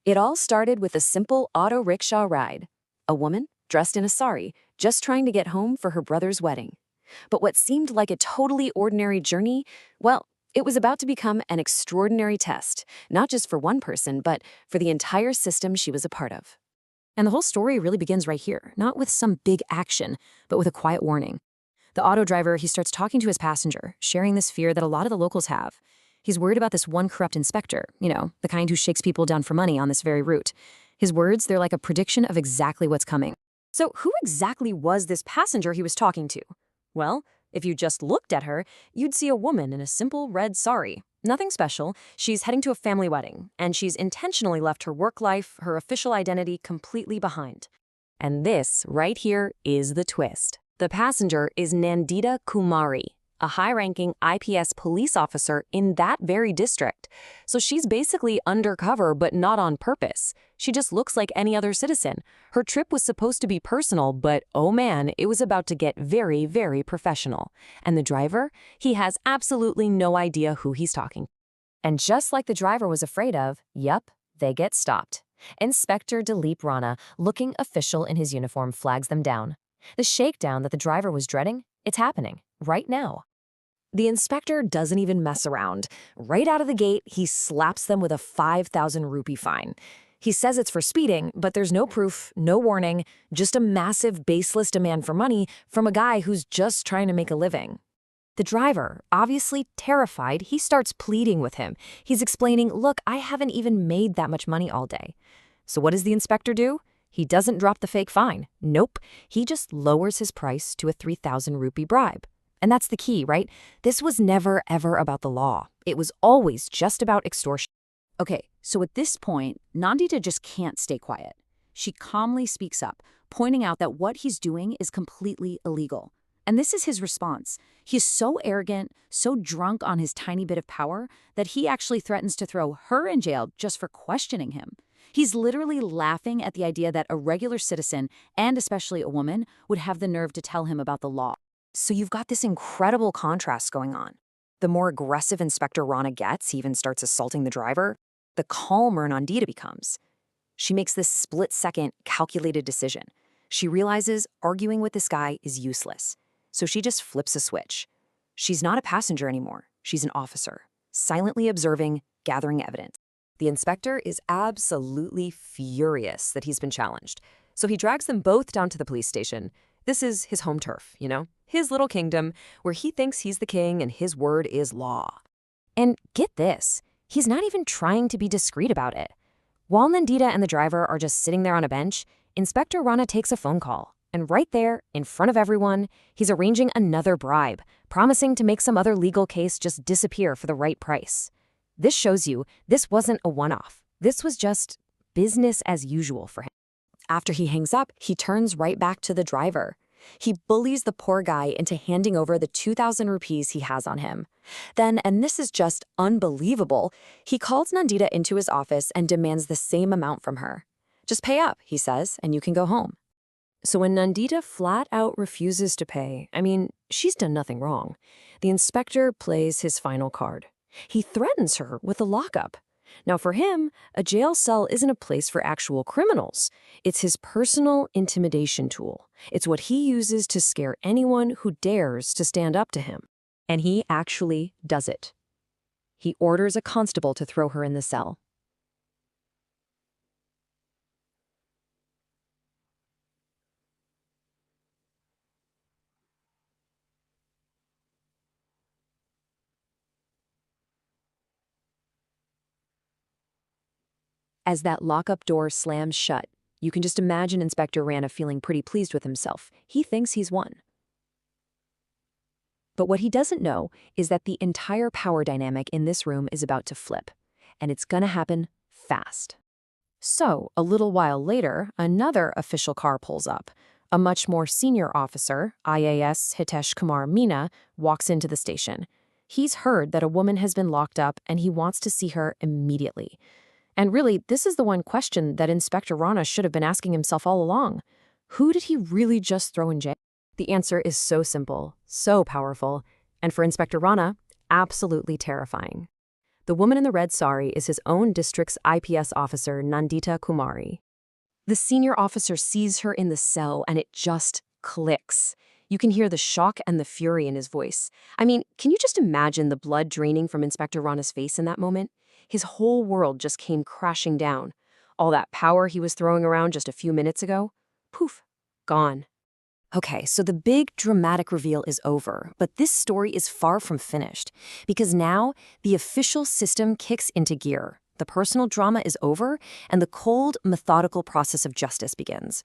It all started with a simple auto rickshaw ride. A woman, dressed in a sari, just trying to get home for her brother's wedding. But what seemed like a totally ordinary journey, well, it was about to become an extraordinary test, not just for one person, but for the entire system she was a part of. And the whole story really begins right here, not with some big action, but with a quiet warning. The auto driver, he starts talking to his passenger, sharing this fear that a lot of the locals have. He's worried about this one corrupt inspector, the kind who shakes people down for money on this very route. His words, they're like a prediction of exactly what's coming. So who exactly was this passenger he was talking to? Well, if you just looked at her, you'd see a woman in a simple red sari. Nothing special. She's heading to a family wedding, and she's intentionally left her work life, her official identity completely behind. And this, right here, is the twist. The passenger is Nandita Kumari, a high-ranking IPS police officer in that very district. So she's basically undercover, but not on purpose. She just looks like any other citizen. Her trip was supposed to be personal, but oh man, it was about to get very, very professional. And the driver? He has absolutely no idea who he's talking. And just like the driver was afraid of, yup, they get stopped. Inspector Dilip Rana, looking official in his uniform, flags them down. The shakedown that the driver was dreading, it's happening, right now. The inspector doesn't even mess around. Right out of the gate, he slaps them with a 5,000 rupee fine. He says it's for speeding, but there's no proof, no warning, just a massive baseless demand for money from a guy who's just trying to make a living. The driver, obviously terrified, he starts pleading with him. He's explaining, look, I haven't even made that much money all day. So what does the inspector do? He doesn't drop the fake fine. Nope. He just lowers his price to a 3,000 rupee bribe. And that's the key, right? This was never, ever about the law. It was always just about extortion. Okay, so at this point, Nandita just can't stay quiet. She calmly speaks up, pointing out that what he's doing is completely illegal. And this is his response. He's so arrogant, so drunk on his tiny bit of power, that he actually threatens to throw her in jail just for questioning him. He's literally laughing at the idea that a regular citizen, and especially a woman, would have the nerve to tell him about the law. So you've got this incredible contrast going on. The more aggressive Inspector Rana gets, he even starts assaulting the driver, the calmer Nandita becomes. She makes this split-second, calculated decision. She realizes arguing with this guy is useless. So she just flips a switch. She's not a passenger anymore. She's an officer, silently observing, gathering evidence. The inspector is absolutely furious that he's been challenged. So he drags them both down to the police station. This is his home turf, his little kingdom, where he thinks he's the king and his word is law. And get this, he's not even trying to be discreet about it. While Nandita and the driver are just sitting there on a bench, Inspector Rana takes a phone call. And right there, in front of everyone, he's arranging another bribe, promising to make some other legal case just disappear for the right price. This shows you this wasn't a one-off. This was just business as usual for him. After he hangs up, he turns right back to the driver. He bullies the poor guy into handing over the 2,000 rupees he has on him. Then, and this is just unbelievable, he calls Nandita into his office and demands the same amount from her. Just pay up, he says, and you can go home. So when Nandita flat out refuses to pay, she's done nothing wrong. The inspector plays his final card. He threatens her with a lockup. Now for him, a jail cell isn't a place for actual criminals. It's his personal intimidation tool. It's what he uses to scare anyone who dares to stand up to him. And he actually does it. He orders a constable to throw her in the cell. As that lockup door slams shut, you can just imagine Inspector Rana feeling pretty pleased with himself. He thinks he's won. But what he doesn't know is that the entire power dynamic in this room is about to flip, and it's gonna happen fast. So, a little while later, another official car pulls up. A much more senior officer, IAS Hitesh Kumar Meena, walks into the station. He's heard that a woman has been locked up, and he wants to see her immediately. And really, this is the one question that Inspector Rana should have been asking himself all along. Who did he really just throw in jail? The answer is so simple, so powerful, and for Inspector Rana, absolutely terrifying. The woman in the red sari is his own district's IPS officer, Nandita Kumari. The senior officer sees her in the cell and it just clicks. You can hear the shock and the fury in his voice. I mean, can you just imagine the blood draining from Inspector Rana's face in that moment? His whole world just came crashing down. All that power he was throwing around just a few minutes ago, poof, gone. Okay, so the big dramatic reveal is over, but this story is far from finished because now the official system kicks into gear. The personal drama is over and the cold, methodical process of justice begins.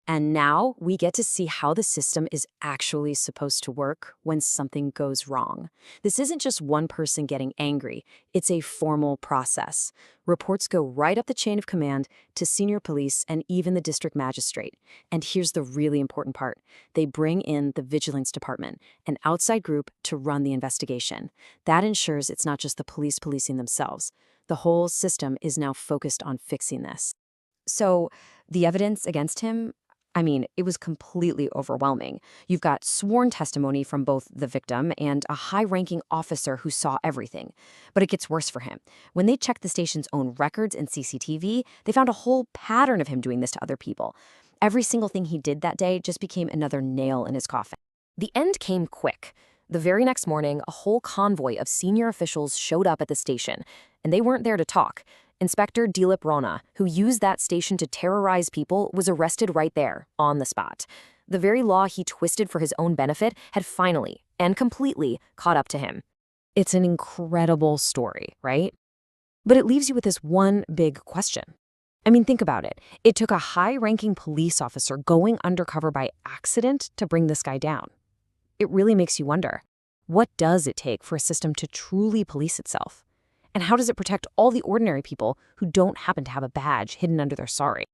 And now we get to see how the system is actually supposed to work when something goes wrong. This isn't just one person getting angry, it's a formal process. Reports go right up the chain of command to senior police and even the district magistrate. And here's the really important part. They bring in the vigilance department, an outside group to run the investigation. That ensures it's not just the police policing themselves. The whole system is now focused on fixing this. So, the evidence against him? I mean, it was completely overwhelming. You've got sworn testimony from both the victim and a high-ranking officer who saw everything. But it gets worse for him. When they checked the station's own records and CCTV, they found a whole pattern of him doing this to other people. Every single thing he did that day just became another nail in his coffin. The end came quick. The very next morning, a whole convoy of senior officials showed up at the station, and they weren't there to talk. Inspector Dilip Rana, who used that station to terrorize people, was arrested right there, on the spot. The very law he twisted for his own benefit had finally, and completely, caught up to him. It's an incredible story, right? But it leaves you with this one big question. I mean, think about it. It took a high-ranking police officer going undercover by accident to bring this guy down. It really makes you wonder, what does it take for a system to truly police itself? And how does it protect all the ordinary people who don't happen to have a badge hidden under their sari?